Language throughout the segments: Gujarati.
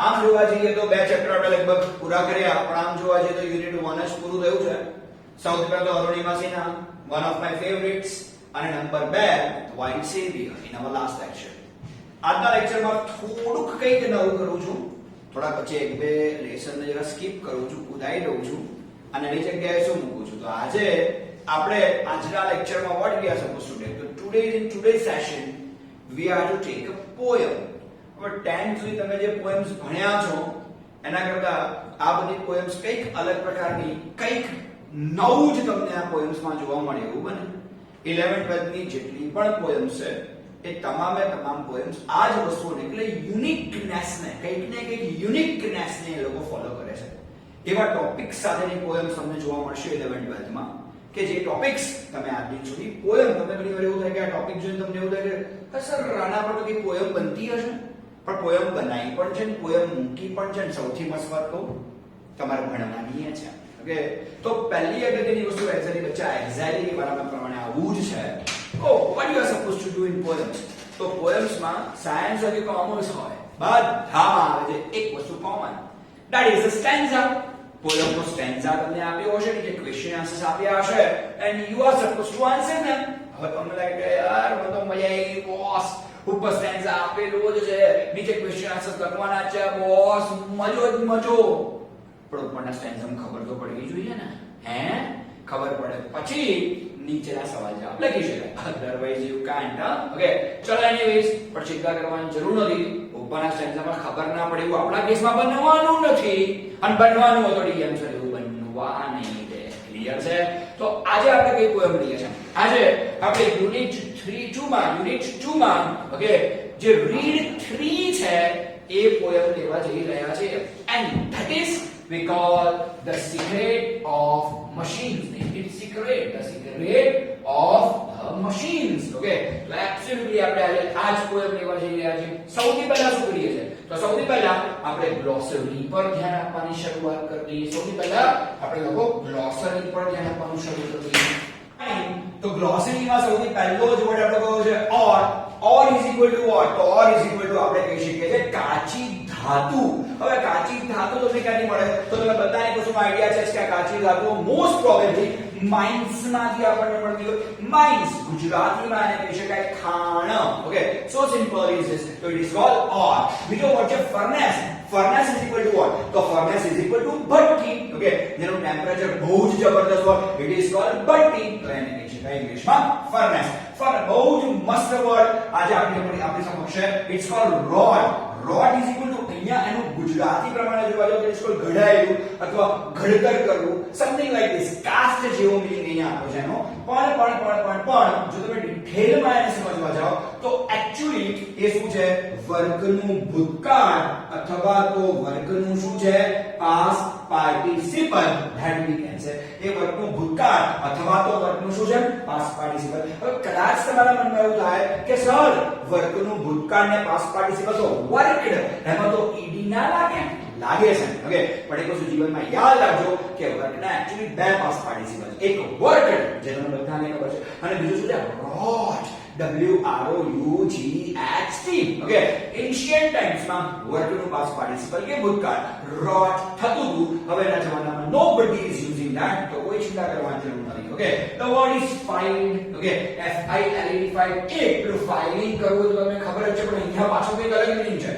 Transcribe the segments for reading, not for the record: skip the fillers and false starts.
આમ જોવા જઈએ તો બે ચેપ્ટર આપણે લગભગ પૂરા કર્યા, પણ આમ જોવા જઈએ તો યુનિટ 1 જ પૂરું થયું છે. સૌથી પહેલા તો Arunima Sinha, one of my favourites, અને number 2 white saviour in our last lecture. આજના લેક્ચરમાં થોડુંક કંઈક નવું કરું છું, થોડા પછી એક બે લેસન જરા સ્કીપ કરું છું, ઉદાઈ દઉં છું, અને એની જગ્યાએ શું મૂકું છું. તો આજે આપણે આજના લેક્ચરમાં what we are supposed to take, so today in today's session we are to take a poem. હવે 10 સુધી તમે જે પોએમ્સ ભણ્યા છો એના કરતા આ બધી પોએમ્સ કંઈક અલગ પ્રકારની, કંઈક નવું જ તમને આ પોએમ્સમાં જોવા મળે એવું બને. 11 12 ની જેટલી પણ પોએમ્સ છે એ તમામે તમામ પોએમ્સ આ જ વસ્તુને એટલે યુનિકનેસને, કંઈક ને કંઈક યુનિકનેસને એ લોકો ફોલો કરે છે. એવા ટોપિક્સ સાથેની પોએમ્સ તમને જોવા મળશે 11 12 માં, કે જે ટોપિક્સ તમે આજ દિન સુધી પોએમ, તમે ઘણી વાર એવું થાય કે આ ટોપિક જોઈને તમને એવું થાય કે સર આના પર તો કઈ પોએમ બનતી હશે, પણ પોએમ બનાવી પણ છે, પોએમ મૂકી પણ છે. સૌથી મસ્ત વાત તો તમારે ભણવાની છે. ઓકે, તો પહેલી અગત્યની વસ્તુ એક્ઝેક્ટલી બચ્ચા એક્ઝેક્ટલી બરાબર પ્રમાણે આવું જ છે. ઓ what you are supposed to do in poems. તો પોએમ્સ માં સાયન્સ અને કોમર્સ હોય, બધામાં આવે છે એક વસ્તુ common, that is a stanza. Poem નો સ્ટેન્ઝા તમને આપ્યો હશે, કે ક્વેશ્ચન આન્સર્સ આપ્યા હશે, and you are supposed to answer them. હવે તમને લાગે કે યાર મને તો મજા આવી બોસ, ઉપર સ્ટેન્ઝા આપેલો જ છે, નીચે ક્વેશ્ચન આન્સર્સ લખવાના છે બોસ, મજો જ મજો. પણ ઉપરના સ્ટેન્ઝામાં ખબર તો પડવી જોઈએ ને, હે? ખબર પડે પછી નીચેના સવાલ જવાબ લખી શકાય, અધરવાઇઝ યુ કાન્ટ. ઓકે, ચલો એનીવેઝ, પણ ચિંતા કરવાની જરૂર નથી. ઉપરના સ્ટેન્ઝામાં ખબર ના પડે એવું આપણા કેસમાં બનવાનું નથી, અને બનવાનું હોય તો ડીએમ સર એવું બનવા નહીં દે. ક્લિયર છે? તો આજે આપણે કઈ પોએમ લઈએ છે? આજે આપણે યુનિટ 2 માં ઓકે જે રીડ 3 છે એ પોએમ લેવા જઈ રહ્યા છે, and that is we call the secret of machines. It's secret, the secret of machines. Okay, તો એબ્સોલ્યુટલી આપણે આજે આ જ પોએમ લેવા જઈ રહ્યા છીએ. સૌથી પહેલા શું કરીએ છે? તો સૌથી પહેલા આપણે ગ્લોસરી પર ધ્યાન આપવાની શરૂઆત કરીએ. સૌથી પહેલા આપણે લોકો ગ્લોસરી પર ધ્યાન આપવાનું શરૂ કરીએ. તો ગ્લોસરીમાં સૌથી પહેલો જ વર્ડ આપણે કયો છે? or is equal to what? તો or is equal to આપણે કહી શકીએ છે કાચી ધાતુ. હવે કાચી ધાતુ તમને ક્યાંથી મળે? તો તમે બધાને કશું આઈડિયા છે કે આ કાચી ધાતુ મોસ્ટ પ્રોબેબલી માઇન્સ માંથી આપણને મળતી હોય. માઇન્સ ગુજરાતીમાં એને કહી શકાય ખાણ. Okay, so simple is this. તો ઇટ ઇઝ કોલ્ડ or. બીજો વર્ડ છે furnace. Furnace is equal to what? તો ફર્નેસ ઇઝ ઇક્વલ ટુ ભઠ્ઠી. ઓકે, જેનું ટેમ્પરેચર બહુ જ જબરદસ્ત હોય, ઇટ ઇઝ કોલ્ડ ભઠ્ઠી. તો એને કહી શકાય ઇંગ્લિશમાં ફર્નેસ. બહુ જ મસ્ત વર્ડ આજે આપણી સમક્ષ છે. It's called rod. Rod is equal to, અહીંયા એનું ગુજરાતી પ્રમાણે જોવા જાવ તો ઇટ્સ કોલ્ડ ઘડાયેલું અથવા ઘડતર કરવું, સમથિંગ લાઈક ધીસ. કાસ્ટ જેવો મીનિંગ અહીંયા આપો છે એનો. પણ જો તમે ડિટેલમાં એને સમજવા જાઓ તો એક્ચ્યુઅલી એ શું છે? વર્ગનું ભૂતકાળ અથવા તો વર્ગનું શું છે? Past participle. That we can say. એ વર્ગનું ભૂતકાળ અથવા તો વર્ગનું શું છે? Past participle. હવે કદાચ તમારા મનમાં એવું થાય કે સર વર્ગનું ભૂતકાળ ને પાસ્ટ પાર્ટિસિપલ તો વર્કડ, એમાં તો ઈડી ના લાગે. લાગે છે. ઓકે, પણ એક વસ્તુ જીવનમાં યાદ રાખજો કે વર્કના એક્ચ્યુઅલી બે પાસ્ટ પાર્ટિસિપલ, એક વર્કડ જે તમને બધાને ખબર છે, અને બીજું શું છે? રોટ. WROUGHT. ઓકે, એન્શિયન્ટ ટાઈમ્સમાં વર્ગનું પાસ્ટ પાર્ટિસિપલ કે ભૂતકાળ રોટ થતું હતું. હવેના જમાનામાં nobody is using that, તો કોઈ ચિંતા કરવાની જરૂર નથી. Okay, the word is filed. Okay, FILED file. પેલું ફાઇલિંગ કરવું તો તમને ખબર જ છે, પણ અહીંયા પાછું કંઈક અલગ મીનિંગ છે.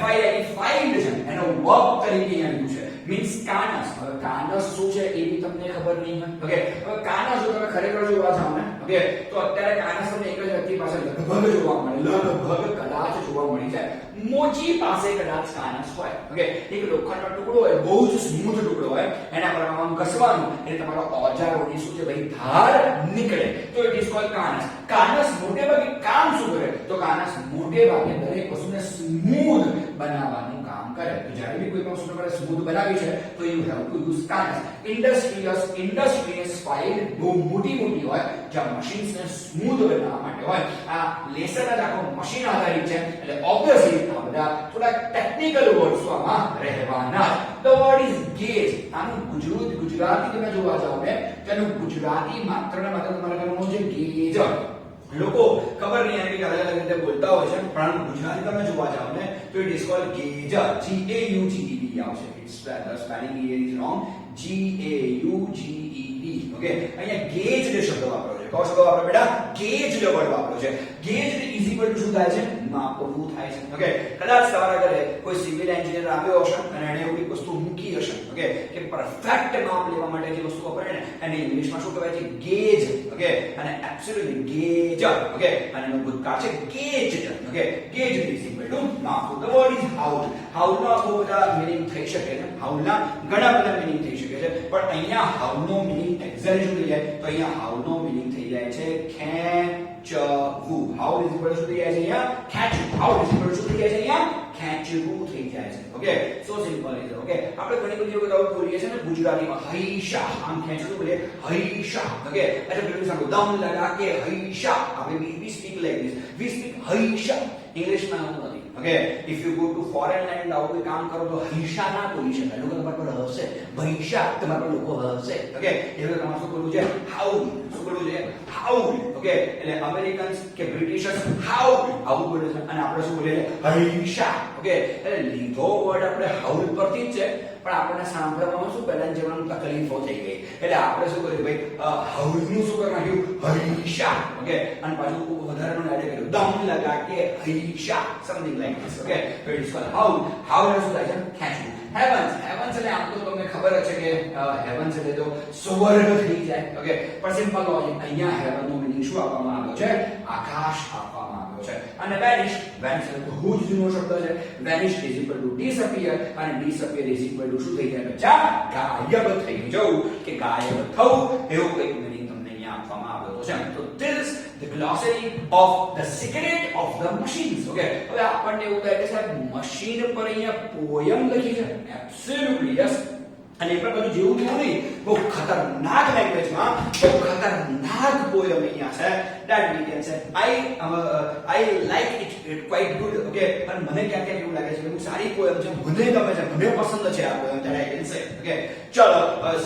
FILED ફાઇલ્ડ છે, એનો વર્બ તરીકે અહીંયા લીધું છે, મીન્સ કાનસ. હવે કાનસ શું છે એ બી તમને ખબર નહીં હોય. ઓકે, હવે કાનસ જો તમે ખરેખર જોવા જાવ ને, ઓકે, તો અત્યારે કાનસ તમને એક જ વ્યક્તિ પાસે લગભગ જોવા મળે, લગભગ કદાચ જોવા મળી જાય. મોચી પાસે કદાચ કાનસ હોય. ઓકે, એક લોખંડનો ટુકડો હોય, બહુ જ સ્મૂથ ટુકડો હોય, એના પર આમ ઘસવાનું એટલે તમારો ઓજારોની શું છે ભાઈ ધાર નીકળે, તો ઇટ ઇઝ કોલ્ડ કાનસ. કાનસ મોટે ભાગે કામ શું કરે? તો કાનસ મોટે ભાગે દરેક વસ્તુને સ્મૂથ બનાવવાનું કામ કરે. તો જ્યારે બી કોઈ પણ વસ્તુ તમારે સ્મૂથ બનાવી છે તો યુ હેવ ટુ યુઝ કાનસ. ઇન્ડસ્ટ્રીયસ ફાઇલ બહુ મોટી હોય, જ્યાં મશીન્સને સ્મૂથ બનાવવા માટે હોય. આ લેસન જ આખો મશીન આધારિત છે, એટલે ઓબ્વિયસલી આ બધા થોડા ટેકનિકલ વર્ડ્સ આમાં રહેવાના. The word is gauge. આનું ગુજરાતી તમે જોવા જાવ ને, તેનું ગુજરાતી માત્ર ને માત્ર તમારે કરવાનું છે ગેજ. લોકો ખબર નહીં એની અલગ અલગ રીતે બોલતા હોય છે, પણ ગુજરાતી તમે જોવા જાવ ને તો તો it is called gauge. GAUGEB આવશે. ઇટ્સ the spelling here is wrong. GAUGEB. Okay, અહીંયા ગેજ જે શબ્દ વાપર્યો છે, કયો શબ્દ વાપર્યો બેટા? ગેજ જે વર્ડ વાપર્યો છે. ગેજ ઇઝ ઇક્વલ ટુ શું થાય છે? માપવું થાય છે. ઓકે, કદાચ તમારા ઘરે કોઈ સિવિલ એન્જિનિયર આવ્યો હશે અને એને એવી વસ્તુ મૂકી હશે, ઓકે, કે પરફેક્ટ માપ લેવા માટે જે વસ્તુ વપરાય ને એને ઇંગ્લિશમાં શું કહેવાય છે? ગેજ. ઓકે, અને એબ્સોલ્યુટલી ગેજ. ઓકે, અને એનો ભૂતકાળ છે gauge. Okay, gauge is equal to માપવું. The word is haul. હાઉલના બહુ બધા મીનિંગ થઈ શકે છે. હાઉલના ઘણા બધા મીનિંગ થઈ શકે છે, પણ અહીંયા હાઉલનો મીનિંગ એક્ઝેક્ટલી શું થઈ જાય? તો અહીંયા હાઉલનો મીનિંગ થઈ જાય છે ખેંચવું. હાઉલ ઇઝ ઇક્વલ ટુ શું થઈ જાય છે? અહીંયા ખેંચવું. હાઉલ ઇઝ ઇક્વલ ટુ શું થઈ જાય છે? અહીંયા ખેંચવું થઈ જાય છે. Okay, so simple is. Okay, આપણે ઘણી બધી વખત આવું બોલીએ છીએ ને ગુજરાતીમાં, હૈશા, આમ ખેંચવું બોલીએ હૈશા. ઓકે, એટલે પેલું સાંભળો, દમ લગા કે હૈશા. આપણે we speak like this, we speak હૈશા. ઇંગ્લિશમાં આવું નથી. Okay, if you go to foreign land આવું કામ કરો તો હૈશા ના બોલી શકાય. લોકો તમારા પર હશે, ભૈશા તમારા પર લોકો હશે. ઓકે, એટલે તમારે શું બોલવું છે? હાઉલ. શું બોલવું છે? હાઉલ. ઓકે, એટલે અમેરિકન્સ કે બ્રિટિશર્સ હાઉલ આવું બોલે છે, અને આપણે શું બોલીએ? હૈશા. ઓકે, એટલે લીધો વર્ડ આપણે હાઉલ પરથી જ છે, પણ આપણને સાંભળવામાં શું પહેલા જવાનું તકલીફો થઈ ગઈ, એટલે આપણે શું કર્યું ભાઈ? હાઉલનું શું કરી નાખ્યું? હૈશા. ઓકે, અને પાછું વધારાનું એડ કર્યું, દમ લગા કે હૈશા, something like this. Okay, so it is called haul. Haul શું થાય છે? ખેંચવું. હેવન્સ. હેવન્સ એટલે આમ તો તમને ખબર જ છે કે હેવન્સ એટલે તો સ્વર્ગ થઈ જાય. ઓકે, પણ સિમ્પલ લોજિક, અહીંયા હેવનનો મીનિંગ શું આપવામાં આવ્યો છે? આકાશ આપવામાં આવ્યો છે. અને વેનિશ. વેનિશ એટલે બહુ જ જૂનો શબ્દ છે. Vanish is equal two disappear, અને ડિસઅપિયર ઇઝ ઇક્વલ ટુ શું થઈ જાય બચ્ચા? ગાયબ થઈ જવું કે ગાયબ થવું, એવું કંઈક મીનિંગ તમને અહીંયા આપવામાં આવ્યો છે. તો this the glossary of the secret of the machines. Okay, હવે આપણને એવું થાય કે સાહેબ મશીન પર અહીંયા પોયમ લખી છે. Absolutely yes. અને એ પણ બધું જેવું કેવું નહીં, બહુ ખતરનાક લેંગ્વેજમાં બહુ ખતરનાક પોયમ અહીંયા છે. that we can say I like it quite good. Okay, અને મને ક્યાં ક્યાં એવું લાગે છે કે બહુ સારી પોયમ છે, મને ગમે છે, મને પસંદ છે આ poem. that I can say. Okay, ચલો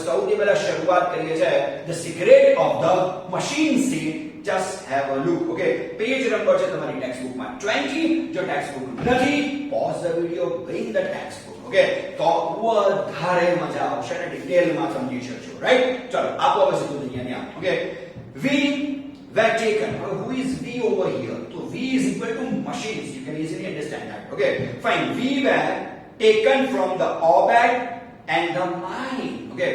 સૌથી પહેલા શરૂઆત કરીએ છે the secret of the machine seed. Just have a look. Okay, page number છે તમારી ટેક્સ્ટ બુકમાં 20. જો ટેક્સ્ટ બુક નથી, pause the video, bring the text book. Okay, તો વધારે મજા આવશે અને ડિટેલમાં સમજી શકશો. રાઈટ, ચલો આપો હવે સીધું અહીંયા. Okay, we were taken. Who is we over here? So we is equal to machines. You can easily understand that. Okay, fine. We were taken from the orbit and the mind. Okay,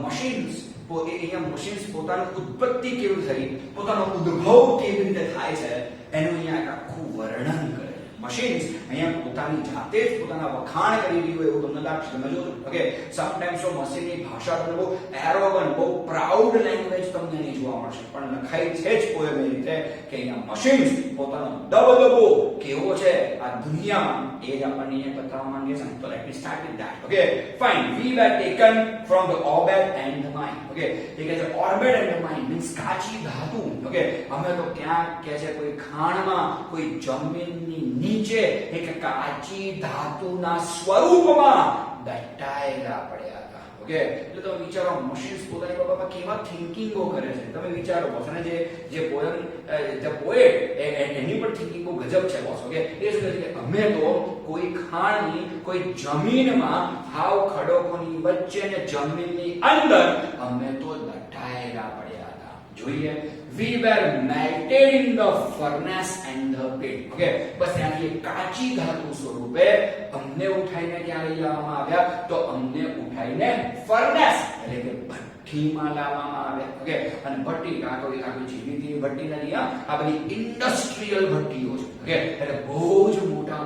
machines. તો અહીંયા મશીન્સ પોતાની ઉત્પત્તિ કેવી થઈ, પોતાનો ઉદ્ભવ કેવી રીતે થાય છે એનું અહીંયા આખું વર્ણન કરે. મશીન્સ અહીંયા પોતાની જાતે જ પોતાના વખાણ કરી રહ્યું એવું તમને લાગશે. તમે જોજો. ઓકે, સમટાઈમ્સ તો મશીનની ભાષા તમને બહુ એરોગન્ટ, બહુ પ્રાઉડ લેંગ્વેજ તમને નહીં જોવા મળશે, પણ લખાઈ છે જ પોએમ એ રીતે કે અહીંયા મશીન્સ પોતાનો દબદબો કેવો છે આ દુનિયામાં એ જ આપણને અહીંયા બતાવવા માંગે છે. તો let me start with that. Okay, fine. We were taken from the orbit and the mind. Okay, એ કહે છે orbit and the mind means કાચી ધાતુ. ઓકે, અમે તો ક્યાંક કહે છે કોઈ ખાણમાં, કોઈ જમીનની નીચે એક કાચી ધાતુના સ્વરૂપમાં દટાયેલા પડ્યા હતા. ઓકે, એટલે તમે વિચારો મશીન્સ પોતાની બાબતમાં કેવા થિંકિંગો કરે છે. તમે વિચારો બોસ, અને જે પોએમ ધ પોએટ એની પર થિંકિંગ બહુ ગજબ છે બોસ. ઓકે, એ શું કહે છે કે અમે તો કોઈ ખાણની, કોઈ જમીનમાં, હાવ ખડકોની વચ્ચે ને જમીનની અંદર અમે તો દટાયેલા પડ્યા હતા. જોઈએ, we were melted in the furnace and the pit. Okay, બસ ત્યાંથી એક કાચી ધાતુ સ્વરૂપે અમને ઉઠાઈને ક્યાં લઈ લાવવામાં આવ્યા? તો અમને ઉઠાઈને ફર્નેસ એટલે કે ભઠ્ઠીમાં લાવવામાં આવ્યા. ઓકે, અને ભઠ્ઠી આ કોઈ જીવીતી ભઠ્ઠી નથી, આ બધી ઇન્ડસ્ટ્રીયલ ભઠ્ઠીઓ છે. ઓકે, એટલે બહુ જ મોટા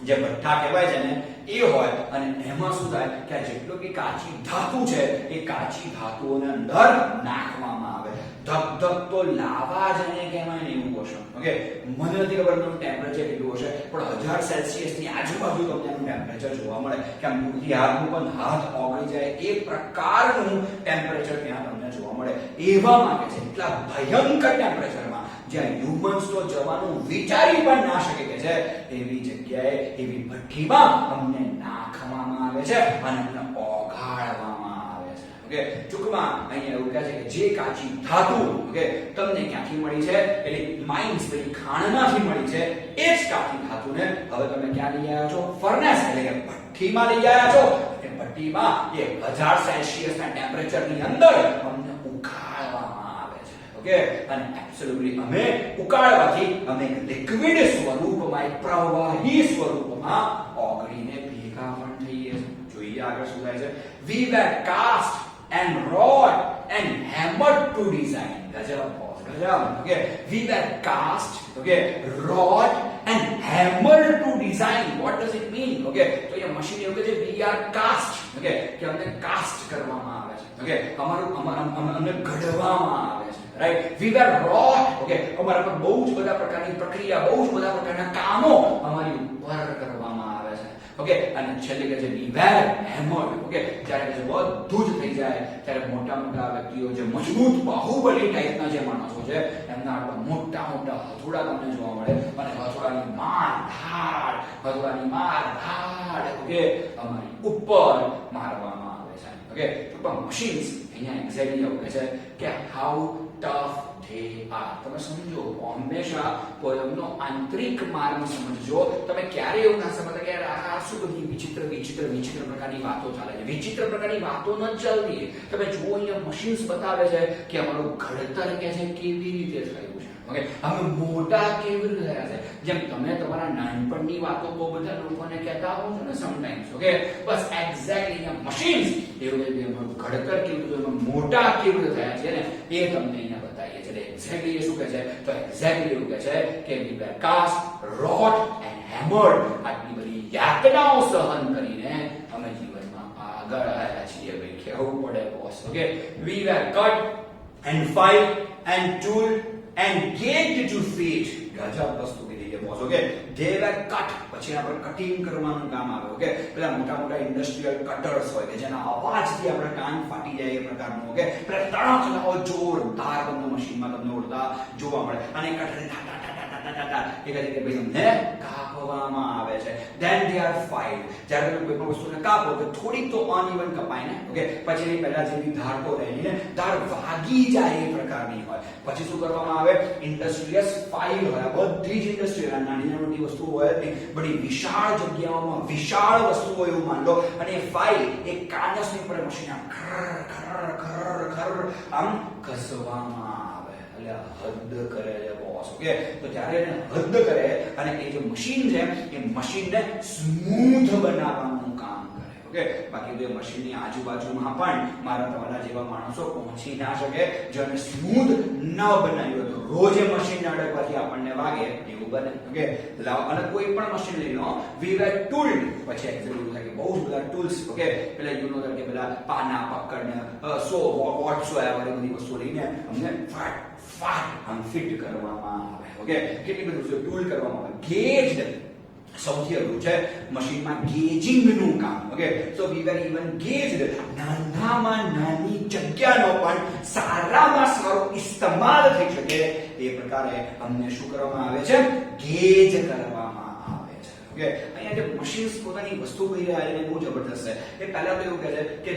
જે ભઠ્ઠા કહેવાય છે ને એ હોય, અને એમાં શું થાય કે આ જેટલો કે કાચી ધાતુ છે એ કાચી ધાતુઓને અંદર નાખવામાં આવે. ધક ધક તો લાવા જ એને કહેવાય ને એવું હશે. ઓકે, મને નથી ખબર એનું ટેમ્પરેચર કેટલું હશે, પણ 1000 સેલ્સિયસ ની આજુબાજુ તમને એનું ટેમ્પરેચર જોવા મળે કે આમ મૂળથી હાથનું પણ હાથ ઓગળી જાય એ પ્રકારનું ટેમ્પરેચર ત્યાં તમને જોવા મળે. એવા માટે છે એટલા ભયંકર ટેમ્પરેચરમાં જ્યાં હ્યુમન્સ તો જવાનું વિચારી પણ ના શકે કે છે એવી જગ્યાએ, એવી ભઠ્ઠીમાં અમને નાખવામાં આવે છે અને અમને ઓગાળવામાં આવે છે. ઓકે ટૂંકમાં અહીંયા એવું કહે છે કે જે કાચી ધાતુ ઓકે તમને ક્યાંથી મળી છે એટલે માઇન્સ પેલી ખાણમાંથી મળી છે એ જ કાચી ધાતુને હવે તમે ક્યાં લઈ આવ્યા છો ફર્નેસ એટલે કે ભઠ્ઠીમાં લઈ આવ્યા છો એ ભઠ્ઠીમાં 1000 સેલ્સિયસ ના ટેમ્પરેચરની અંદર અમને ઉકાળવામાં આવે છે ઓકે અને એબ્સોલ્યુટલી અમે ઉકાળવાથી અમે લિક્વિડ સ્વરૂપમાં એક પ્રવાહી સ્વરૂપમાં ઓગળીને ભેગા પણ થઈએ છીએ જોઈએ આગળ શું થાય છે we were cast and wrought and hammered to design ગજબ બોસ ગજબ okay we were cast okay wrought and hammered to design what does it mean okay તો એ મશીન એવું કે છે we are cast okay કે અમને કાસ્ટ કરવામાં આવે છે okay અમને ઘડવામાં આવે છે right we were wrought okay અમારા પર બહુ જ બધા પ્રકારની પ્રક્રિયા બહુ જ બધા પ્રકારના કામો અમારી ઉપર કરવામાં આવે છે ઓકે અને છેલ્લે કે છે we were hammered okay જ્યારે કે બધું જ થઈ જાય ત્યારે મોટા મોટા વ્યક્તિઓ જે મજબૂત બાહુબલી ટાઈપના જે માણસો છે એમના આટલા મોટા મોટા હથોડા તમને જોવા મળે અને હથોડાની માર ધાડ ઓકે અમારી ઉપર મારવામાં આવે છે ઓકે તો મશીન્સ અહીંયા એક્ઝેક્ટલી એવું કહે છે કે હાઉ ટફ they are તમે સમજો હંમેશા પોયમનો આંતરિક માર્ગ સમજજો તમે ક્યારે એવું ના સમજતા કે આ શું બધી વિચિત્ર પ્રકારની વાતો ચાલે છે વિચિત્ર પ્રકારની વાતો ન ચાલતી તમે જુઓ અહીંયા મશીન્સ બતાવે છે કે અમારું ઘડતર કે છે કેવી રીતે થયું છે ઓકે અમે મોટા કેવી રીતે થયા છે જેમ તમે તમારા નાનપણની વાતો બહુ બધા લોકોને કહેતા હો છો ને સમટાઈમ્સ ઓકે બસ એક્ઝેક્ટલી આ મશીન્સ એવું કે અમારું ઘડતર કેવું થયું મોટા કેવી રીતે થયા છે ને એ તમને અહીંયા બતાવીએ છે એક્ઝેક્ટલી એ શું કહે છે તો એક્ઝેક્ટલી એવું કહે છે કે we were cast wrought and hammered આટલી બધી યાતનાઓ સહન કરીને અમે જીવનમાં આગળ આવ્યા છીએ ભાઈ કહેવું પડે boss okay we were cut and filed and tooled and gagged to fit ગજબ વસ્તુ કીધી છે boss okay they were cut પછી આપણે કટિંગ કરવાનું કામ આવે ઓકે પેલા મોટા મોટા ઇન્ડસ્ટ્રીયલ કટર્સ હોય કે જેના અવાજથી આપણે કાન ફાટી જાય એ પ્રકારનું ઓકે પેલા તણખલાઓ જોરદાર તમને મશીનમાં તમને ઉડતા જોવા મળે અને કટરે એ કહે કે ભાઈ તમને કાપવામાં આવે છે then they are filed જ્યારે તમે કોઈ પણ વસ્તુને કાપો તો થોડીક તો અનઇવન કપાય ને ઓકે પછી એની પહેલા જેવી ધાર તો રહેલી ને ધાર વાગી જાય એ પ્રકારની હોય પછી શું કરવામાં આવે ઇન્ડસ્ટ્રીયસ ફાઇલ હોય બધી જ ઇન્ડસ્ટ્રીયલ નાની નાની વસ્તુઓ હોય ને બડી વિશાળ જગ્યાઓમાં વિશાળ વસ્તુઓ એવું માન લો અને એ ફાઇલ એક કાગળની પર મશીન આમ ખર આમ ઘસવામાં આવે એટલે હદ કરે છે બોસ ઓકે તો જ્યારે એને હદ કરે અને એ જે મશીન છે એ મશીનને સ્મૂથ બનાવવાનું કામ કરે ઓકે બાકી તો મશીનની આજુબાજુમાં પણ મારા તમારા જેવા માણસો પહોંચી ના શકે જેને સ્મૂથ ન બનાવ્યું તો રોજ એ મશીન અડકવાથી આપણને વાગે એવું બને ઓકે અને કોઈ પણ મશીન લઈ લો we were tooled પછી એક્ઝેક્ટલી થાય કે બહુ જ બધા ટૂલ્સ ઓકે પેલા યુ નો કે પેલા પાના પકડને સો વોટ્સો એવર બધી વસ્તુ લઈને અમને ફાટ આમ ફિટ કરવામાં આવે ઓકે કેટલી બધી વસ્તુ ટૂલ કરવામાં આવે ગેજ્ડ સૌથી અઘરું છે મશીનમાં ગેજિંગ નું કામ ઓકે સો વી વેર ઇવન ગેજ્ડ નાનામાં નાની જગ્યાનો પણ સારામાં સારો ઇસ્તેમાલ થઈ શકે એ પ્રકારે અમને શું કરવામાં આવે છે ગેજ કરવામાં આવે છે ઓકે અહીંયા જે મશીન્સ પોતાની વસ્તુ કરી રહ્યા છે એ બહુ જબરદસ્ત છે એ પહેલા તો એવું કહે છે કે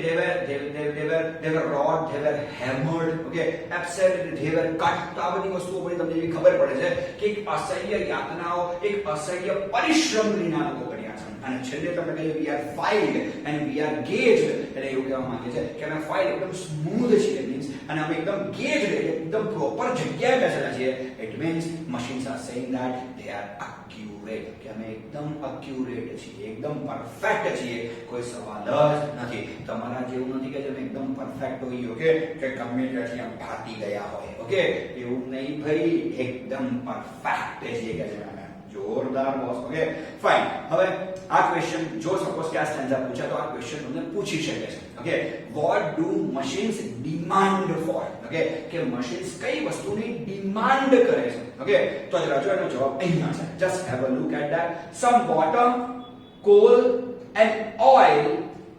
they were wrought they were hammered okay absolutely they were cut તો આ બધી વસ્તુઓ પર તમને એવી ખબર પડે છે કે એક અસહ્ય યાતનાઓ એક અસહ્ય પરિશ્રમ વિના લોકો કર્યા છે અને છેલ્લે તમને કહીએ we are filed and we are gauged એટલે એવું કહેવા માંગે છે કે અમે ફાઇલ એકદમ સ્મૂથ છે મીન્સ અને અમે એકદમ gauged એકદમ પ્રોપર જગ્યાએ બેસેલા છીએ it means machines are saying that they are accurate કે અમે એકદમ accurate છીએ એકદમ પરફેક્ટ છીએ કોઈ સવાલ જ નથી તમારા જેવું નથી કે તમે એકદમ પરફેક્ટ હોઈએ ઓકે કે ગમે ત્યાંથી આમ ભાતી ગયા હોય ઓકે એવું નહીં ભાઈ એકદમ પરફેક્ટ છીએ કે છે જોરદાર બોસ ઓકે ફાઇન હવે આ ક્વેશ્ચન જો સપોઝ કે આ સ્ટેન્ઝા પૂછે તો આ ક્વેશ્ચન તમને પૂછી શકે છે okay what do machines demand for okay કે મશીન્સ કઈ વસ્તુની ડિમાન્ડ કરે છે ઓકે તો જરા જો એનો જવાબ અહીંયા છે just have a look at that some water coal and oil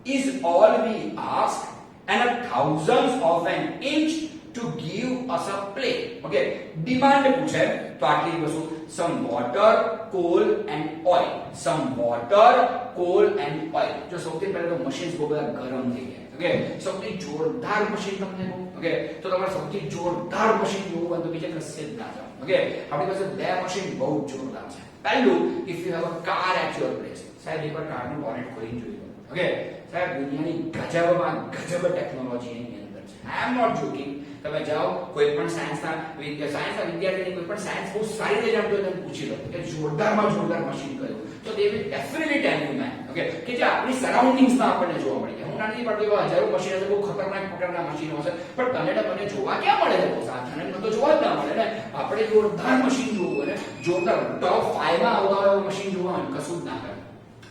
is all we ask and a thousands of an inch to give us a play okay demand પૂછે તો આટલી વસ્તુ some water coal and oil some water, call and oil. જો સૌથી પહેલા તો મશીન્સ બહુ બધા ગરમ થઈ ગયા. ઓકે, સૌથી જોરદાર મશીન તમને કહું. ઓકે, તો તમારે સૌથી જોરદાર મશીન જોવું હોય તો બીજે કશે જ ના જાઓ. ઓકે, આપણી પાસે બે મશીન બહુ જોરદાર છે. પહેલું, if you have a car at your place, સાહેબ એકવાર કારનું બોનેટ ખોલીને જોઈ લો. ઓકે, સાહેબ દુનિયાની ગજબમાં ગજબ ટેકનોલોજી એની અંદર છે. આઈ એમ નોટ જોકિંગ. તમે જાઓ કોઈ પણ સાયન્સના વિદ્યાર્થીને કોઈ પણ સાયન્સ બહુ સારી રીતે જાણતો હોય તેને પૂછી લો કે જોરદારમાં જોરદાર મશીન કયું, તો they will definitely tell you man. Okay, કે જે આપણી સરાઉન્ડિંગ્સમાં આપણને જોવા મળે. હું નથી પડતો એવા હજારો મશીન હશે, બહુ ખતરનાક પ્રકારના મશીનો હશે, પણ તને મને જોવા ક્યાં મળે છે? બહુ સાધારણ મને તો જોવા જ ના મળે ને. આપણે જોરદાર મશીન જોવું હોય ને, જોરદાર ટોપ 5 માં આવતા હોય મશીન જોવા હોય, કશું જ ના કરે.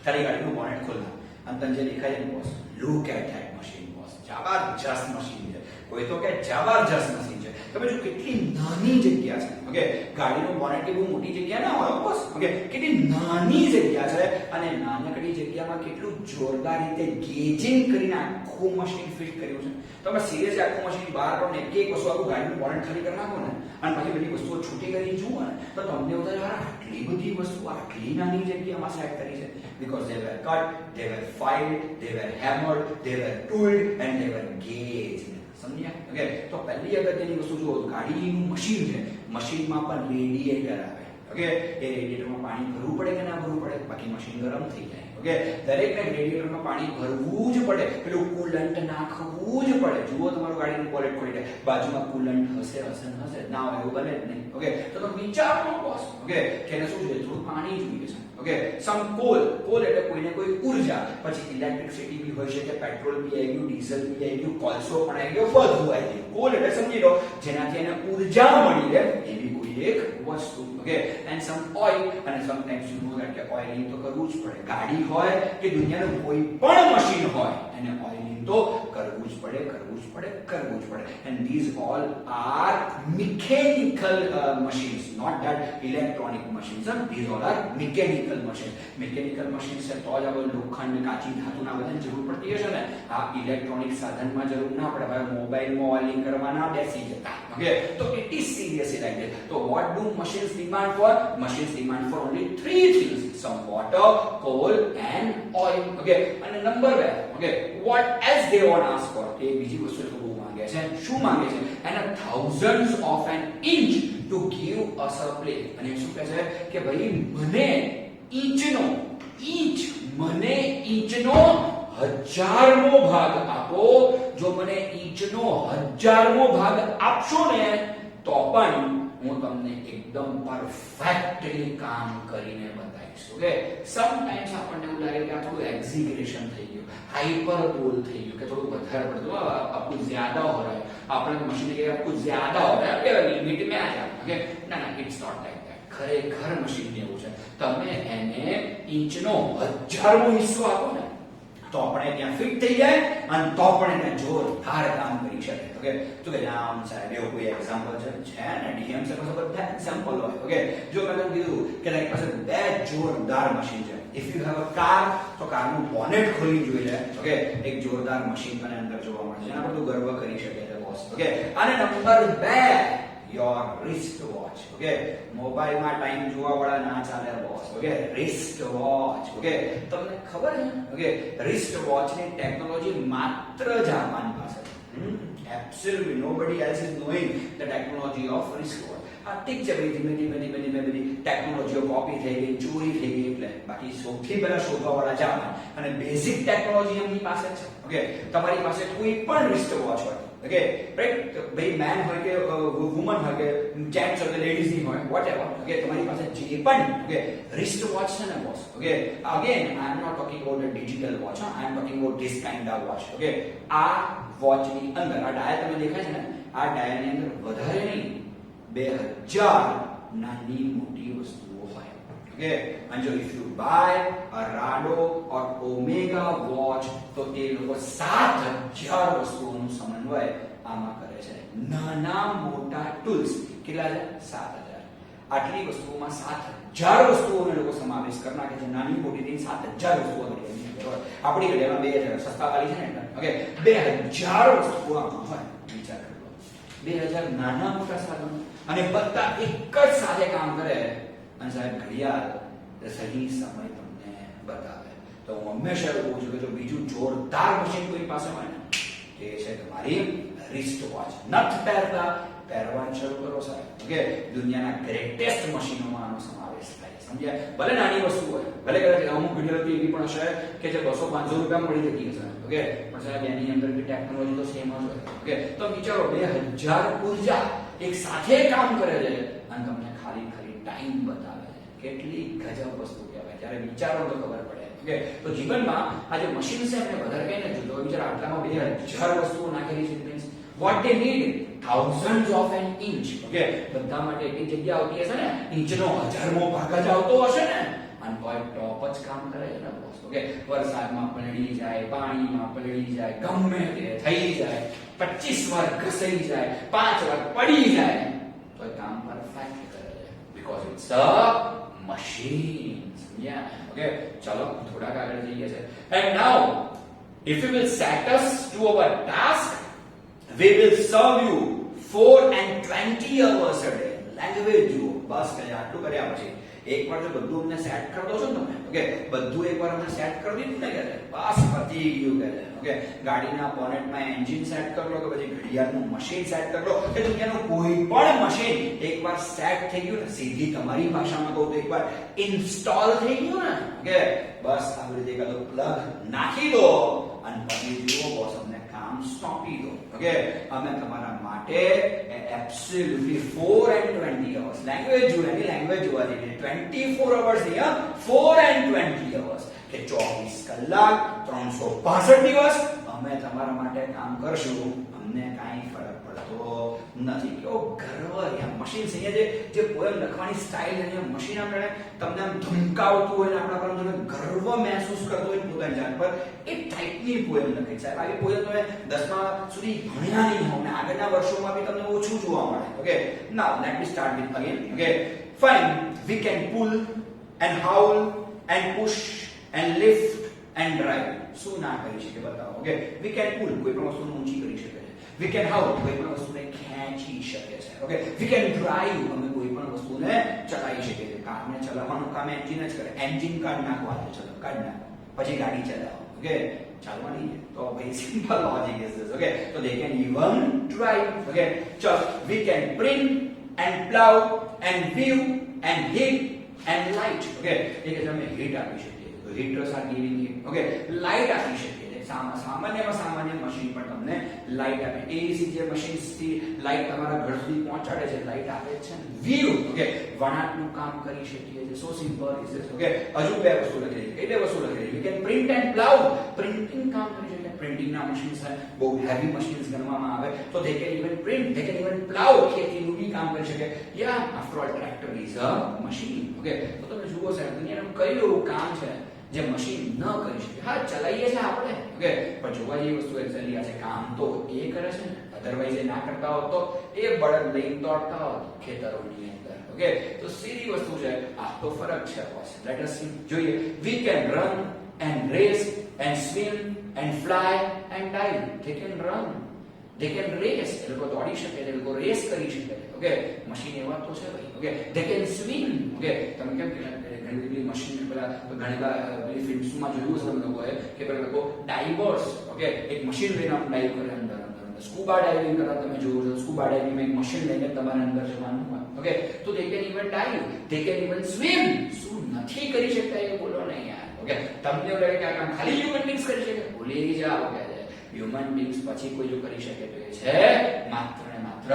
તારી ગાડીનું બોનેટ ખોલના અને તને જે દેખાય છે boss, look at that machine boss. જબરજસ્ત મશીન છે. કોઈ તો કે જબરજસ્ત મશીન છે. તમે જો કેટલી નાની જગ્યા છે. ઓકે, ગાડીનું બોનેટ બહુ મોટી જગ્યા ના હોય બોસ. ઓકે, કેટલી નાની જગ્યા છે અને નાનકડી જગ્યામાં કેટલું જોરદાર રીતે ગેજિંગ કરીને આખું મશીન ફિટ કર્યું છે. તમે સિરિયસલી આખું મશીન બહાર પણ એક વસ્તુ આખું ગાડીનું બોનેટ ખાલી કરી નાખો ને અને પછી બધી વસ્તુઓ છૂટી કરી જુઓ ને તો તમને એવું થાય યાર આટલી બધી વસ્તુ આટલી નાની જગ્યામાં સેટ કરી છે. because they were cut, they were filed, they were hammered, they were tooled and they were gauged. સમજ્યા? ઓકે, તો પહેલી અગત્યની વસ્તુ જો ગાડીનું મશીન છે, મશીનમાં પણ રેડિએટર આવે. ઓકે, એ રેડિએટરમાં પાણી ભરવું પડે કે ના ભરવું પડે? બાકી મશીન ગરમ થઈ જાય. ઓકે, દરેકને રેડિએટરમાં પાણી ભરવું જ પડે, પેલું કુલન્ટ નાખવું જ પડે. જુઓ તમારું ગાડીનું બોનેટ ખોલી દે, બાજુમાં કુલન્ટ હશે ના હોય એવું બને જ નહીં. ઓકે, તો તમે વિચારો બોસ. ઓકે, કે એને શું જોઈએ? થોડું પાણી જોઈએ છે. ઓકે, સમ કોલ એટલે કોઈને કોઈ ઉર્જા. પછી ઇલેક્ટ્રિસિટી બી હોય છે કે પેટ્રોલ બી આવી ગયું, ડીઝલ બી આવી ગયું, કોલસો પણ આવી ગયો, બધું આવી ગયું. કોલ એટલે સમજી લો જેનાથી એને ઉર્જા મળી રહે એવી કોઈ એક વસ્તુ. ઓકે, એન્ડ સમ ઓઇલ, અને સમટાઈમ્સ યુ નો ધેટ કે ઓઇલિંગ તો કરવું જ પડે. ગાડી હોય કે દુનિયાનું કોઈ પણ મશીન હોય એને ઓઇલિંગ તો કરવું જ પડે. And these all are mechanical machines, not that electronic machines. These all are mechanical machines. Mechanical machines છે તો જ આપણે લોખંડ, કાચી ધાતુના બધાની જરૂર પડતી હશે ને. આ ઇલેક્ટ્રોનિક સાધનમાં જરૂર ના પડે. હવે મોબાઈલમાં ઓઇલિંગ કરવા ના બેસી જતા. ઓકે, તો it is seriously like that. So what do machines demand for? Machines demand for only three things: some water, coal and oil. Okay, and number 2. Okay, what else they want to ask for? એ બીજી વસ્તુ તો બહુ માંગે છે. શું માંગે છે? and thousands of an inch to give us a play. અને શું કહે છે કે ભાઈ મને ઇંચનો 1000મો ભાગ આપો. જો મને ઇંચનો 1000મો ભાગ આપશો ને તો પણ હું તમને એકદમ પરફેક્ટલી કામ કરીને બતાવીશ. ઓકે, સમટાઈમ્સ આપણને એવું લાગે કે આ થોડું એક્ઝિગ્રેશન થઈ ગયું, हाइपरबोल થઈ ગયું કે થોડું વધારે પડતું, आपको ज्यादा हो रहा है, આપણે મશીન કે आपको ज्यादा हो रहा है કે લિમિટ મે આ જાય. ઓકે, ના ઇટ્સ નોટ લાઈક ધેટ. ખરેખર મશીન ને એવું છે, તમે એને ઇંચનો 1000મો હિસ્સો આપો ને તો આપણે ત્યાં ફિટ થઈ જાય અને તો પણ એને જોરદાર કામ કરી શકે. ઓકે, તો કે રામ સાહેબ એવું કોઈ એક્ઝામ્પલ છે ને? ડીએમ છે પાસે બધા એક્ઝામ્પલ હોય. ઓકે, જો મેં તમને કીધું કે તારી પાસે બે જોરદાર મશીન છે. If you have a car તો કારનું બોનેટ ખોલી જોઈ લે. ઓકે, એક જોરદાર મશીન તને અંદર જોવા મળે છે, એના પર તું ગર્વ કરી શકે છે બોસ. ઓકે, અને number 2, your wrist watch. Okay, મોબાઈલમાં ટાઈમ જોવા વાળા ના ચાલે boss. Okay, wrist watch. Okay, તમને ખબર છે? ઓકે, wrist watch ની ટેકનોલોજી માત્ર જાપાન પાસે છે. Absolutely nobody else is knowing the technology of wrist watch. આ ઠીક છે ભાઈ, ધીમે ધીમે બધી ટેકનોલોજીઓ કોપી થઈ ગઈ, ચોરી થઈ ગઈ, એટલે બાકી સૌથી પહેલા શોધવા વાળા જાપાન અને બેઝિક ટેકનોલોજી એમની પાસે છે. ઓકે, તમારી પાસે કોઈ પણ wrist watch હોય, ઓકે રાઈટ, ભાઈ મેન હોય કે વુમન હોય કે જેન્ટ્સ હોય કે લેડીઝ ની હોય, વોટએવર. ઓકે, તમારી પાસે જે પણ ઓકે wrist watch છે ને boss. Okay, again I am not talking about a digital watch, I am talking about this kind of watch. Okay, આ વોચ ની અંદર આ ડાયલ તમે દેખાય છે ને, આ ડાયલ ની અંદર વધારે નહીં 2000 નાની મોટી વસ્તુઓ હોય. Okay, and so if you buy a Rado or Omega watch તો એ લોકો 7000 વસ્તુઓનું સમન્વય આમાં કરે છે. નાના મોટા ટૂલ્સ કેટલા છે? 7000. આટલી વસ્તુઓમાં 7000 વસ્તુઓનો લોકો સમાવેશ કરી નાખે છે. નાની મોટી થી 7000 વસ્તુઓ કરી છે. આપણી ઘડિયાળમાં 2000 સસ્તા વાળી છે ને. ઓકે, 2000 વસ્તુઓ આમાં હોય. વિચાર કરો, 2000 નાના મોટા સાધનો અને બધા એક જ સાથે કામ કરે. અને સાહેબ ઘડિયાળ સહી સમય તમને બતાવે. તો હું હંમેશા એવું કહું છું કે જો બીજું જોરદાર મશીન કોઈ પાસે હોય ને, જે છે તમારી રિસ્ટ વોચ. નથ પહેરતા, પહેરવાનું શરૂ કરો સાહેબ. ઓકે, દુનિયાના ગ્રેટેસ્ટ મશીનોમાં આનો સમાવેશ થાય. સમજ્યા? ભલે નાની વસ્તુ હોય, ભલે કદાચ અમુક વિડીયો એવી પણ હશે કે જે 200-500 રૂપિયામાં મળી જતી હશે. ઓકે, પણ સાહેબ એની અંદર ટેકનોલોજી તો સેમ જ હોય. ઓકે, તો વિચારો 2000 ઉર્જા એક સાથે કામ કરે છે અને તમને ખાલી ટાઈમ બતાવે છે. કેટલી ગજબ વસ્તુ કહેવાય. જ્યારે વિચારો તો ખબર પડે. ઓકે, તો જીવનમાં આ જે મશીન છે એમને વધારે કઈ નથી જોતો. વિચાર આટલામાં 2000 વસ્તુઓ નાખેલી છે. Means what they need thousands of an inch. Okay, બધા માટે એક જગ્યા આવતી હશે ને, ઇંચનો 1000મો ભાગ જ આવતો હશે ને, અને તોય ટોપ જ કામ કરે છે ને બોસ. ઓકે, વરસાદમાં પલળી જાય, પાણીમાં પલળી જાય, ગમે તે થઈ જાય, 25 વાર ઘસાઈ જાય, 5 વાર પડી જાય, તોય કામ પરફેક્ટ કરે છે. because it's a machine. સમજ્યા? ઓકે, ચાલો થોડાક આગળ જઈએ છે. and now if you will set us to our task, we will serve you 4 and 20 hours a day. Language જુઓ. બસ કઈ આટલું કર્યા પછી એકવાર જો બધું અમને સેટ કરી દો છો ને તમે, ઓકે, બધું એકવાર અમને સેટ કરી દીધું ને કે બસ પતી ગયું કે ઓકે, ગાડીના બોનેટમાં એન્જિન સેટ કરી લો કે પછી ઘડિયાળનું મશીન સેટ કરી લો કે દુનિયાનું કોઈ પણ મશીન એકવાર સેટ થઈ ગયું ને, સીધી તમારી ભાષામાં કહું તો એકવાર ઇન્સ્ટોલ થઈ ગયું ને, ઓકે, બસ આવી રીતે એકાદો પ્લગ નાખી દો અને પછી જુઓ બોસ અમને કામ સોંપી દો. ઓકે, અમે તમારા માટે એબ્સોલ્યુટલી 4 and 20 hours લેંગ્વેજ જુઓ, એની લેંગ્વેજ જોવા જઈએ 24 hours નહીં, 4 and 20 hours કે 24 કલાક 365 દિવસ અમે તમારા માટે કામ કરશું. અમને કાંઈ ફરક પડતો નથી. કેવો ગર્વ યાર મશીન છે. જે પોએમ લખવાની સ્ટાઇલ અને મશીન આપણે તમને આમ ધમકાવતું હોય ને આપણા પર તમે ગર્વ મહેસૂસ કરતો હોય પોતાની જાત પર, એ ટાઈપની પોએમ લખી છે. આવી પોએમ તમે 10મા સુધી ભણ્યા નહીં હો ને આગળના વર્ષોમાં બી તમને ઓછું જોવા મળે. Okay, now let me start with again. Okay, fine. We can pull and haul and push and lift and drive. શું ના કરી શકે બતાવો. ઓકે, વી કેન પુલ, કોઈ પણ વસ્તુને ઊંચી કરી શકે છે. વી કેન હાઉલ, કોઈ પણ વસ્તુને ખેંચી શકે છે. ઓકે, વી કેન ડ્રાઇવ, અમે કોઈ પણ વસ્તુને ચલાવી શકીએ છીએ. કારને ચલાવવાનું કામ એન્જિન જ કરે. એન્જિન કાઢ નાખવા દે, ચલો કાઢ નાખો, પછી ગાડી ચલાવો. ઓકે, ચાલવાની તો ભાઈ simple logic is this. Okay, તો they can even drive. Okay, ચલો we can print and plough and view and heat and light. Okay, એ કે તમે હીટ આપી શકીએ તો heaters are giving heat. Okay, light આપી શકીએ. સામાન્ય મશીન પણ તમને લાઇટ આપે. એસી જે મશીન થી લાઇટ તમારા ઘર સુધી પહોંચાડે છે, લાઇટ આપે છે ને. વ્યૂ, ઓકે, વણાટનું કામ કરી શકીએ છીએ. So simple is this. Okay, હજુ બે વસ્તુ લખી છે. એટલે વસ્તુ લખી છે we can print and plough, printing કામ કરી શકે. પ્રિન્ટિંગના મશીન્સ બહુ હેવી મશીન્સ ગણવામાં આવે તો they can even print, they can even plough, ખેતીનું બી કામ કરી શકે. યા after all tractor is a machine. Okay, તો તમે જુઓ સાહેબ દુનિયાનું કયું એવું કામ છે જે મશીન ન કરી શકે. હા, ચલાવીએ છે આપણે. ઓકે, પણ જોવા જેવી વસ્તુ એક્ચ્યુઅલી આ છે કામ તો એ કરે છે ને. અધરવાઇઝ એ ના કરતા હોત તો એ બળદ લઈને દોડતા હોત ખેતરોની અંદર. ઓકે, તો સીધી વસ્તુ છે. આ તો ફરક છે બોસ. Late us see. જોઈએ. We can run and race and swim and fly and dive. They can run, they can race, એ લોકો દોડી શકે છે, એ લોકો રેસ કરી શકે છે. ઓકે, મશીન એવા તો છે ભાઈ. Okay, they can swim. Okay, તમે કેમ ઘણી બધી મશીન પેલા ઘણી ફિલ્મ્સમાં જોયું છે તમે લોકોએ કે પેલા લોકો ડાઇવર્સ, ઓકે, એક મશીન લઈને આમ ડાઇવ કરે અંદર. સ્કૂબા ડાઇવિંગ કરતા તમે જોયું છે. સ્કૂબા ડાઇવિંગમાં એક મશીન લઈને તમારે અંદર જવાનું હોય. ઓકે, તો they can even dive, they can even swim. શું નથી કરી શકતા એ બોલો ને યાર. ઓકે, તમને એવું લાગે કે આ કામ ખાલી હ્યુમન બીંગ્સ કરી શકે? ભૂલી જાઓ કે હ્યુમન બીંગ્સ પછી કોઈ જો કરી શકે તો એ છે માત્ર ને માત્ર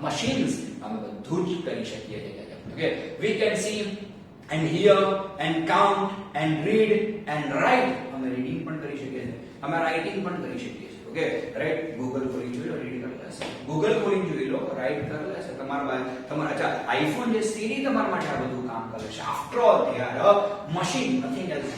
મશીન્સ. અમે બધું જ કરી શકીએ છીએ. Okay, we can see and hear and count and read and write. અમે રીડિંગ પણ કરી શકીએ છીએ, અમે રાઇટિંગ પણ કરી શકીએ છીએ. Okay, right. ગૂગલ ખોલી જોઈ લો, રીડ કરી લેશે. ગૂગલ ખોલી જોઈ લો, રાઇટ કરી લેશે. તમારા અચ્છા આઈફોન જે સીરી તમારા માટે આ બધું કામ કરે છે. After all they are machine, nothing else.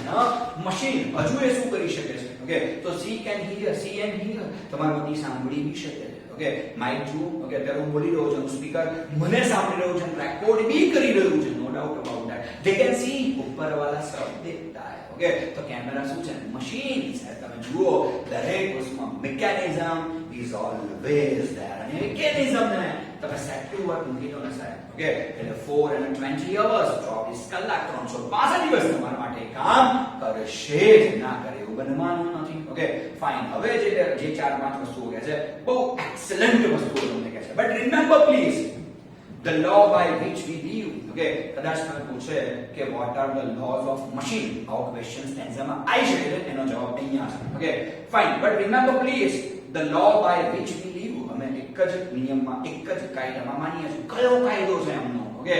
Machine હજુ એ શું કરી શકે છે? ઓકે, તો C can here, C and here, તમારા બધી સાંભળી બી શકે છે. ઓકે, માઇક જુઓ. ઓકે, અત્યારે હું બોલી રહ્યો છું, સ્પીકર મને સાંભળી રહ્યું છે, રેકોર્ડ બી કરી રહ્યું છે. No doubt about that. They can see, ઉપર વાળા સબ દેખતા હે. ઓકે, તો કેમેરા શું છે? મશીન છે. તમે જુઓ દરેક વસ્તુમાં મિકેનિઝમ ઇઝ ઓલવેઝ ધેર. અને મિકેનિઝમ ને તમે સેટ ટુ વર્ક મૂકી દો ને સાહેબ, ઓકે, એટલે 4 અને 20 અવર્સ, 24 કલાક 365 દિવસ તમારા માટે કામ કરશે જ, ના કરે એવું બનવાનું નથી, ઓકે ફાઇન. હવે જે 4-5 વસ્તુઓ કહે છે બહુ એક્સેલન્ટ વસ્તુઓ તમને કહે છે, but remember please the law by which we live, okay, કદાચ તમે પૂછે કે what are the laws of machine, આવો ક્વેશ્ચન સ્ટેન્ઝામાં આવી શકે છે, એનો જવાબ અહીંયા છે, okay fine. But remember please the law by which we live, અમે એક જ નિયમમાં એક જ કાયદામાં માનીએ છીએ. કયો કાયદો છે એમનો? Okay,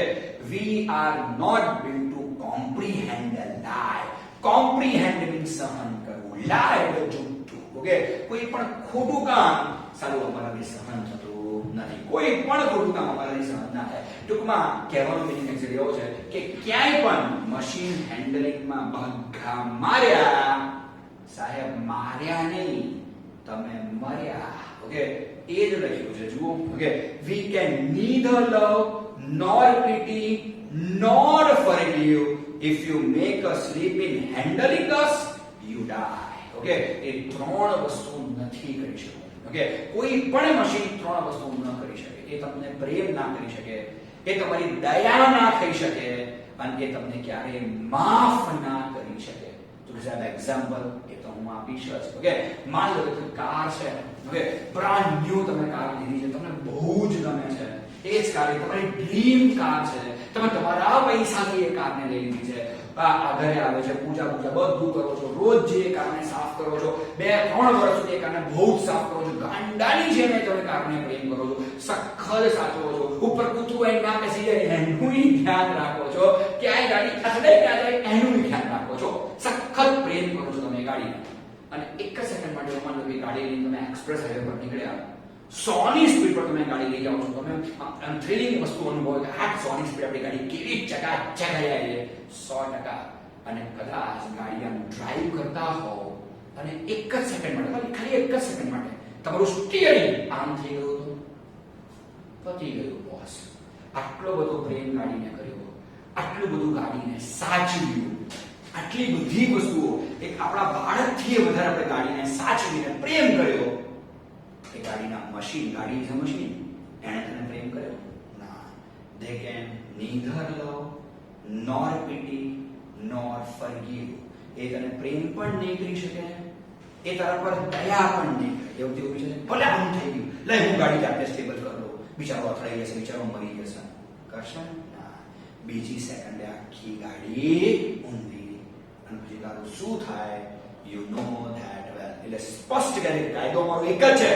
we are not built to comprehend a lie. comprehend means સહન કરવું, lie એટલે જુઠ્ઠું, ઓકે, કોઈ પણ ખોટું કામ સારું અમારાથી સહન થતું નથી, કોઈ પણ ખોટું કામ અમારાથી સહન ના થાય. ટૂંકમાં કહેવાનો મીનિંગ એક્ચ્યુઅલી એવો છે કે ક્યાંય પણ મશીન હેન્ડલિંગમાં ભગા માર્યા સાહેબ, માર્યા નહીં, તમે મર્યા, ઓકે એ જ લખ્યું છે, જુઓ, okay we can neither love nor pity nor forgive if you make us sleep in handling us you die, okay એ ત્રણ વસ્તુ નથી કરી શકતું, ઓકે કોઈ પણ મશીન ત્રણ વસ્તુ ન કરી શકે. એ તમને પ્રેમ ના કરી શકે, એ તમારી દયા ના થઈ શકે, અને એ તમને ક્યારેય માફ ના કરી શકે. તો સાહેબ એક્ઝામ્પલ એ તો હું આપીશ જ, ઓકે માન લો કે કાર છે, ઓકે બ્રાન્ડ ન્યુ તમે કાર લીધી છે, તમને બહુ જ ગમે છે, એ જ કાર તમારી ડ્રીમ કાર છે, તમે તમારા પૈસાથી એ કારને લઈ લીધી છે, ઘરે આવે છે, પૂજા બધું કરો છો, રોજ જે કારને સાફ કરો છો, 2-3 વર્ષ સુધી એ કારને બહુ જ સાફ કરો છો, ગાંડાની જેમ તમે કારને પ્રેમ કરો છો, સખત સાચવો છો, ઉપર કૂતરું એની ના બેસી જાય એનું ધ્યાન રાખો છો, ક્યાંય ગાડી અથડે ના જાય એનું ધ્યાન રાખો છો, સખત પ્રેમ કરો છો તમે ગાડીને. અને એક જ સેકન્ડ માટે માનો કે ગાડી લઈને તમે એક્સપ્રેસ હાઈવે પર નીકળ્યા, 100 ની સ્પીડ પર તમે ગાડી લઈ જાઓ છો, તમે થ્રિલિંગ વસ્તુ અનુભવો કે આ 100 ની સ્પીડ આપણી ગાડી કેવી ચકાચક જાય છે 100%. અને કદાચ ગાડી આમ ડ્રાઈવ કરતા હો અને એક જ સેકન્ડ માટે, ખાલી એક જ સેકન્ડ માટે તમારું સ્ટીયરિંગ આમ થઈ ગયું તો પતી ગયું બોસ. આટલો બધો પ્રેમ ગાડીને કર્યો, આટલું બધું ગાડીને સાચવ્યું, આટલી બધી વસ્તુઓ એક આપણા બાળકથી વધારે આપણે ગાડીને સાચવીને પ્રેમ કર્યો. એ ગાડીના મશીન, ગાડી ઇઝ અ મશીન, એણે તને પ્રેમ કર્યો ના. they can neither love nor pity nor forgive. એ તને પ્રેમ પણ નહીં કરી શકે, એ તારા પર દયા પણ નહીં કરે. એવું તેવું છે ભલે આમ થઈ ગયું, લે હું ગાડી જાતે સ્ટેબલ કરી લઉં, બિચારો અથડાઈ જશે, બિચારો મરી જશે, કરશે ના. બીજી સેકન્ડે આખી ગાડી ઊંધી, અને પછી તારું શું થાય યુ નો ધેટ વેલ. એટલે સ્પષ્ટ કહે કાયદો અમારો એક જ છે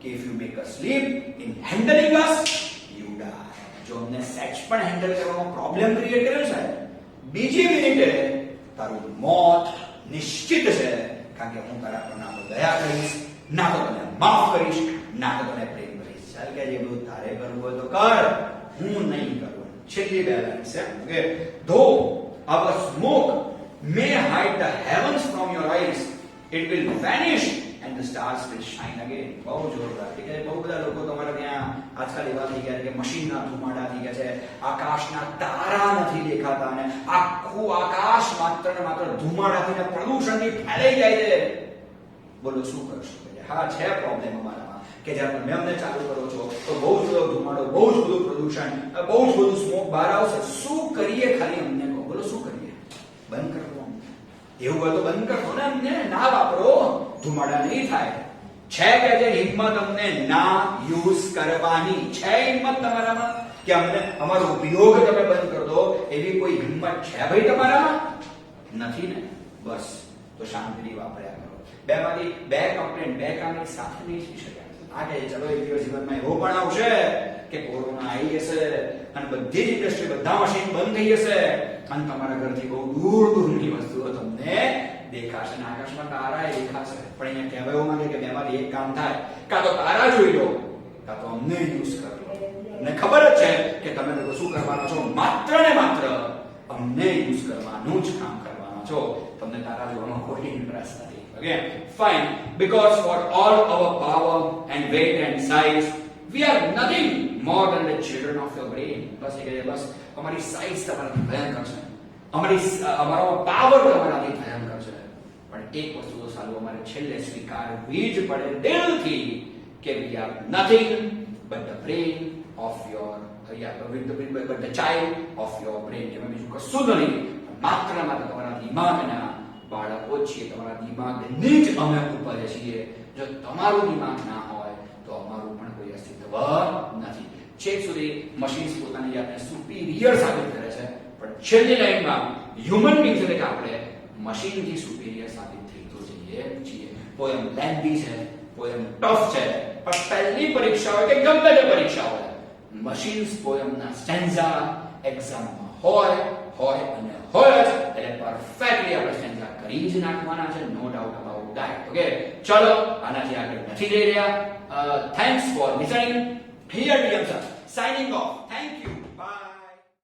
કે if you make us sleep in handling us you die. જો અમને સેક્સ પણ હેન્ડલ કરવામાં પ્રોબ્લેમ ક્રિએટ કર્યો છે, બીજી મિનિટે તારું મોત નિશ્ચિત છે, કારણ કે હું તારા પર ના તો દયા કરીશ, ના તો તને માફ કરીશ, ના તો તને પ્રેમ કરીશ. ચાલ કે જે બધું તારે કરવું હોય તો કર, હું નહીં કરું. છેલ્લી બે લાઈન છે, okay though our smoke may hide the heavens from your eyes, it will vanish and the stars will shine again. બહુ જોરદાર. ઠીક છે, બહુ બધા લોકો તમારા ત્યાં આજકાલ એવા થઈ ગયા છે કે મશીનના ધુમાડા થઈ ગયા છે, આકાશના તારા નથી દેખાતા, અને આખું આકાશ માત્ર ને માત્ર ધુમાડાથી ને પ્રદૂષણથી ફેલાઈ જાય છે. બોલો શું કરશો? હા છે પ્રોબ્લેમ અમારામાં કે જ્યારે તમે અમને ચાલુ કરો છો તો બહુ જ બધો ધુમાડો, બહુ જ બધું પ્રદૂષણ, બહુ જ બધું સ્મોક બહાર આવશે. શું કરીએ ખાલી અમને કહો. બોલો શું કરીએ? બંધ કરી દો. એવું હોય તો બંધ કરશો ને, અમને ના વાપરો, ધુમાડા નહીં થાય. છે કે જે હિંમત અમને ના યુઝ કરવાની છે, હિંમત તમારામાં કે અમને અમારો ઉપયોગ તમે બંધ કરી દો, એવી કોઈ હિંમત છે ભાઈ તમારામાં? નથી ને? બસ તો શાંતિથી વાપર્યા કરો. બેમાંથી બે કમ્પ્લેન્ટ, બે કામ એક સાથે નહીં થઈ શકે. આ કે ચલો એક દિવસ જીવનમાં એવો પણ આવશે કે કોરોના આવી જશે અને બધી જ ઇન્ડસ્ટ્રી, બધા મશીન બંધ થઈ જશે અને તમારા ઘરથી બહુ દૂર દૂરની વસ્તુઓ તમને દેખાશે ને આકાશમાં તારા દેખાશે. પણ અહીંયા કહેવા એવું માંગે કે બેમાંથી એક કામ થાય, કાં તો તારા જોઈ લો, કાં તો અમને યુઝ કરો. અમને ખબર જ છે કે તમે લોકો શું કરવાના છો, માત્ર ને માત્ર અમને યુઝ કરવાનું જ કામ કરવાના છો. તમને તારા જોવામાં કોઈ ઇન્ટરેસ્ટ નથી. Okay, fine. Because for all our power and weight and size, we are nothing more than the children of your brain. બસ એ બસ અમારી સાઈઝ તમારાથી ભયંકર છે, અમારો પાવર તમારાથી ભયંકર છે. પણ એક વસ્તુ તો સાલું અમારે છેલ્લે સ્વીકારવી જ પડે દિલથી કે we are nothing but the brain of your with the child of your brain. એમાં બીજું કશું જ નહીં, માત્ર માત્ર તમારા દિમાગના બાળકો છીએ, તમારા દિમાગની જ અમે ઉપર છીએ. જો તમારું દિમાગ ના હોય તો અમારું પણ કોઈ અસ્તિત્વ નથી. છેક સુધી મશીન્સ પોતાની જાતને સુપીરિયર સાબિત કરે છે, પણ છેલ્લી લાઈનમાં હ્યુમન બીંગ્સ એટલે કે આપણે મશીનથી સુપીરિયર સાબિત થઈ તો જઈએ છીએ. પોયમ લેન્ધી છે, પોયમ ટફ છે, પણ પહેલી પરીક્ષા હોય કે ગમે તે પરીક્ષા હોય, મશીન્સ પોયમના સ્ટેન્ઝા એક્ઝામમાં હોય અને હોય જ, એટલે પરફેક્ટલી આપણે સ્ટેન્ઝા કરી જ નાખવાના છે, no doubt about that. Okay, ચલો આનાથી આગળ નથી જઈ રહ્યા. Thanks for listening. Here we are signing off. Thank you.